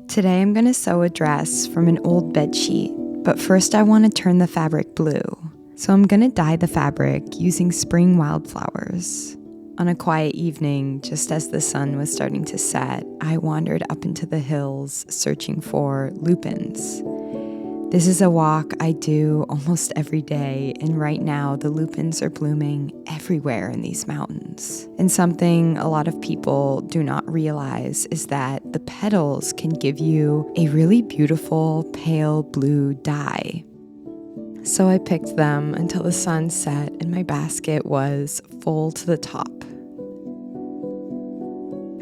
Today I'm going to sew a dress from an old bed sheet, but first I want to turn the fabric blue. So I'm going to dye the fabric using spring wildflowers. On a quiet evening, just as the sun was starting to set, I wandered up into the hills searching for lupins. This is a walk I do almost every day, and right now the lupins are blooming everywhere in these mountains. And something a lot of people do not realize is that the petals can give you a really beautiful pale blue dye. So I picked them until the sun set and my basket was full to the top.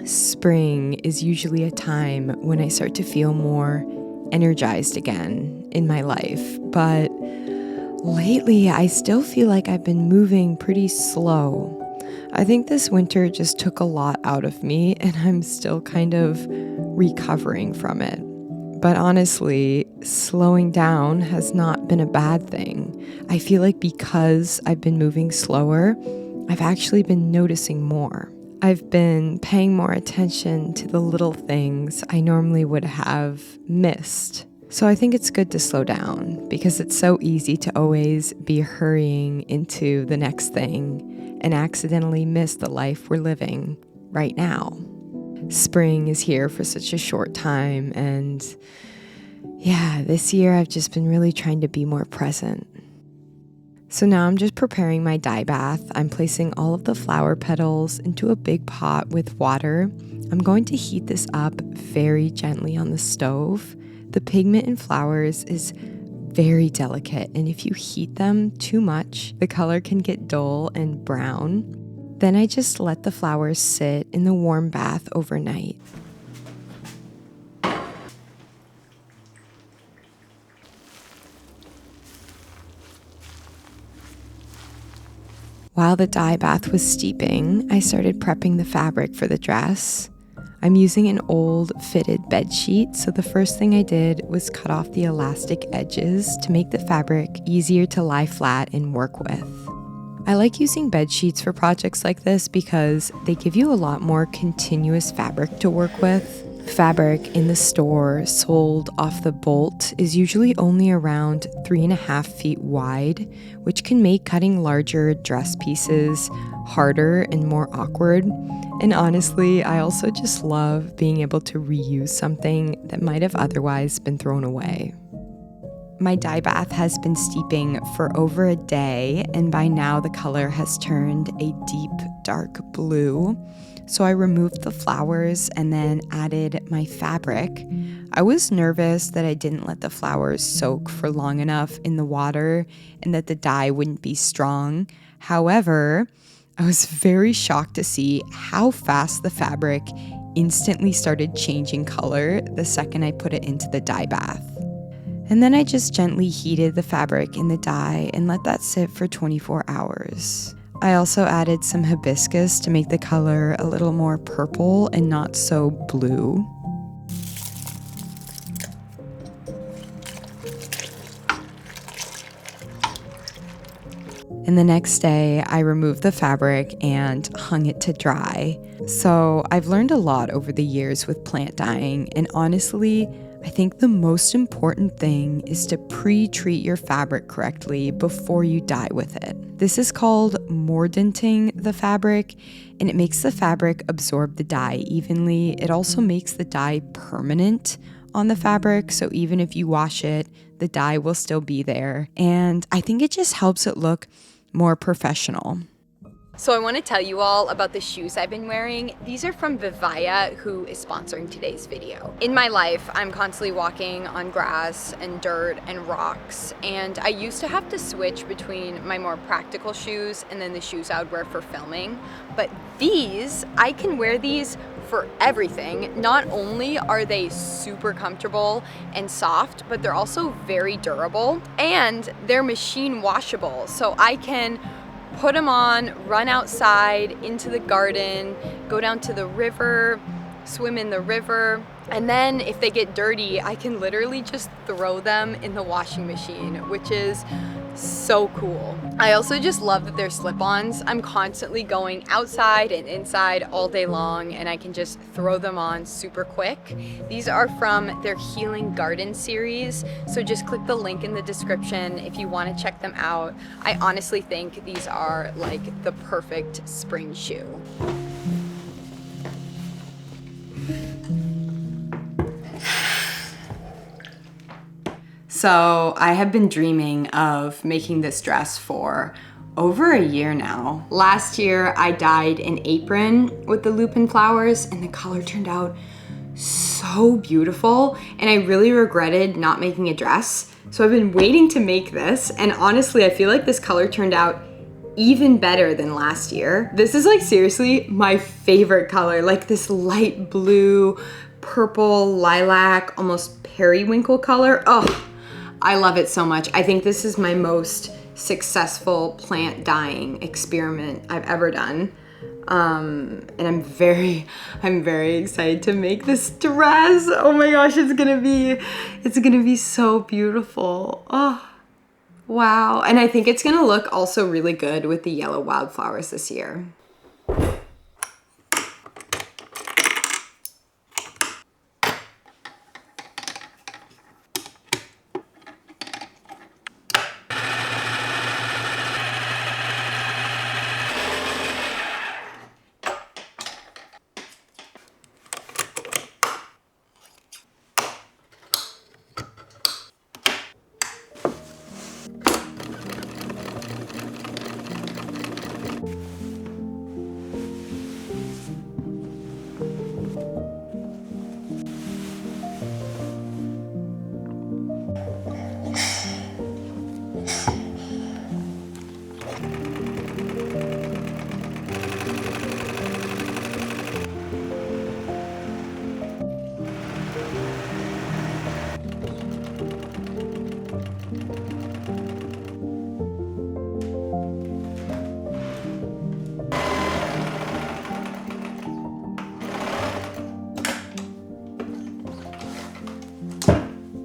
Spring is usually a time when I start to feel more energized again in my life, but lately I still feel like I've been moving pretty slow. I think this winter just took a lot out of me and I'm still kind of recovering from it. But honestly, slowing down has not been a bad thing. I feel like because I've been moving slower, I've actually been noticing more. I've been paying more attention to the little things I normally would have missed. So I think it's good to slow down because it's so easy to always be hurrying into the next thing and accidentally miss the life we're living right now. Spring is here for such a short time, and this year I've just been really trying to be more present. So now I'm just preparing my dye bath. I'm placing all of the flower petals into a big pot with water. I'm going to heat this up very gently on the stove. The pigment in flowers is very delicate, and if you heat them too much, the color can get dull and brown. Then I just let the flowers sit in the warm bath overnight. While the dye bath was steeping, I started prepping the fabric for the dress. I'm using an old fitted bed sheet, so the first thing I did was cut off the elastic edges to make the fabric easier to lie flat and work with. I like using bed sheets for projects like this because they give you a lot more continuous fabric to work with. Fabric in the store sold off the bolt is usually only around 3.5 feet wide, which can make cutting larger dress pieces harder and more awkward. And honestly, I also just love being able to reuse something that might have otherwise been thrown away. My dye bath has been steeping for over a day, and by now the color has turned a deep, dark blue. So I removed the flowers and then added my fabric. I was nervous that I didn't let the flowers soak for long enough in the water and that the dye wouldn't be strong. However, I was very shocked to see how fast the fabric instantly started changing color the second I put it into the dye bath. And then I just gently heated the fabric in the dye and let that sit for 24 hours. I also added some hibiscus to make the color a little more purple and not so blue. And the next day, I removed the fabric and hung it to dry. So I've learned a lot over the years with plant dyeing, and honestly, I think the most important thing is to pre-treat your fabric correctly before you dye with it. This is called mordanting the fabric, and it makes the fabric absorb the dye evenly. It also makes the dye permanent on the fabric, so even if you wash it, the dye will still be there. And I think it just helps it look more professional. So I want to tell you all about the shoes I've been wearing. These are from Vivaya, who is sponsoring today's video. In my life, I'm constantly walking on grass and dirt and rocks, and I used to have to switch between my more practical shoes and then the shoes I would wear for filming. But these, I can wear these for everything. Not only are they super comfortable and soft, but they're also very durable, and they're machine washable. So I can put them on, run outside into the garden, go down to the river, swim in the river, and then if they get dirty, I can literally just throw them in the washing machine, which is So cool. I also just love that they're slip-ons. I'm constantly going outside and inside all day long, and I can just throw them on super quick. These are from their Healing Garden series, so just click the link in the description if you want to check them out. I honestly think these are like the perfect spring shoe. So I have been dreaming of making this dress for over a year now. Last year I dyed an apron with the lupin flowers and the color turned out so beautiful, and I really regretted not making a dress. So I've been waiting to make this, and honestly I feel like this color turned out even better than last year. This is like seriously my favorite color, like this light blue, purple, lilac, almost periwinkle color. Oh, I love it so much. I think this is my most successful plant dyeing experiment I've ever done. And I'm very excited to make this dress. Oh my gosh, it's gonna be so beautiful. Oh, wow. And I think it's gonna look also really good with the yellow wildflowers this year.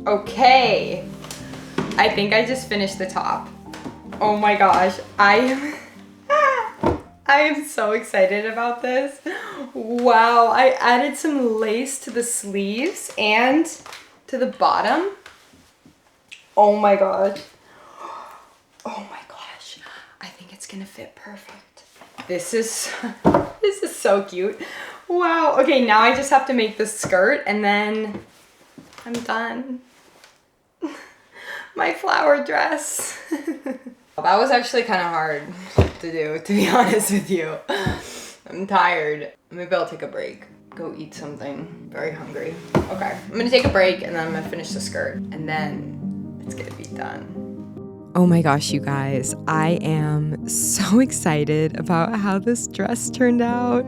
Okay, I think I just finished the top. Oh my gosh, I am so excited about this. Wow, I added some lace to the sleeves and to the bottom. Oh my gosh. Oh my gosh, I think it's gonna fit perfect. This is so cute. Wow, okay, now I just have to make the skirt and then I'm done. My flower dress. That was actually kind of hard to do, to be honest with you. I'm tired. Maybe I'll take a break. Go eat something. Very hungry. Okay, I'm gonna take a break and then I'm gonna finish the skirt and then it's gonna be done. Oh my gosh, you guys. I am so excited about how this dress turned out.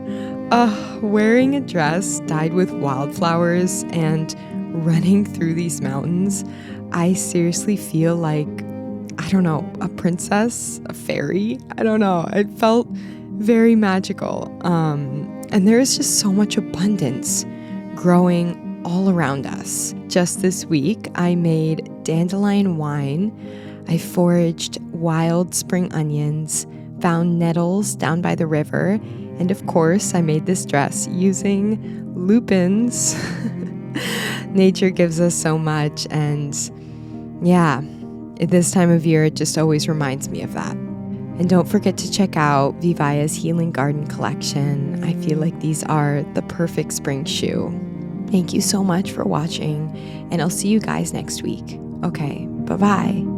Wearing a dress dyed with wildflowers and running through these mountains, I seriously feel like, I don't know, a princess, a fairy. I don't know. It felt very magical. And there is just so much abundance growing all around us. Just this week, I made dandelion wine. I foraged wild spring onions, found nettles down by the river, and of course, I made this dress using lupins. Nature gives us so much, and yeah, at this time of year, it just always reminds me of that. And don't forget to check out Vivaya's Healing Garden collection. I feel like these are the perfect spring shoe. Thank you so much for watching, and I'll see you guys next week. Okay, bye-bye.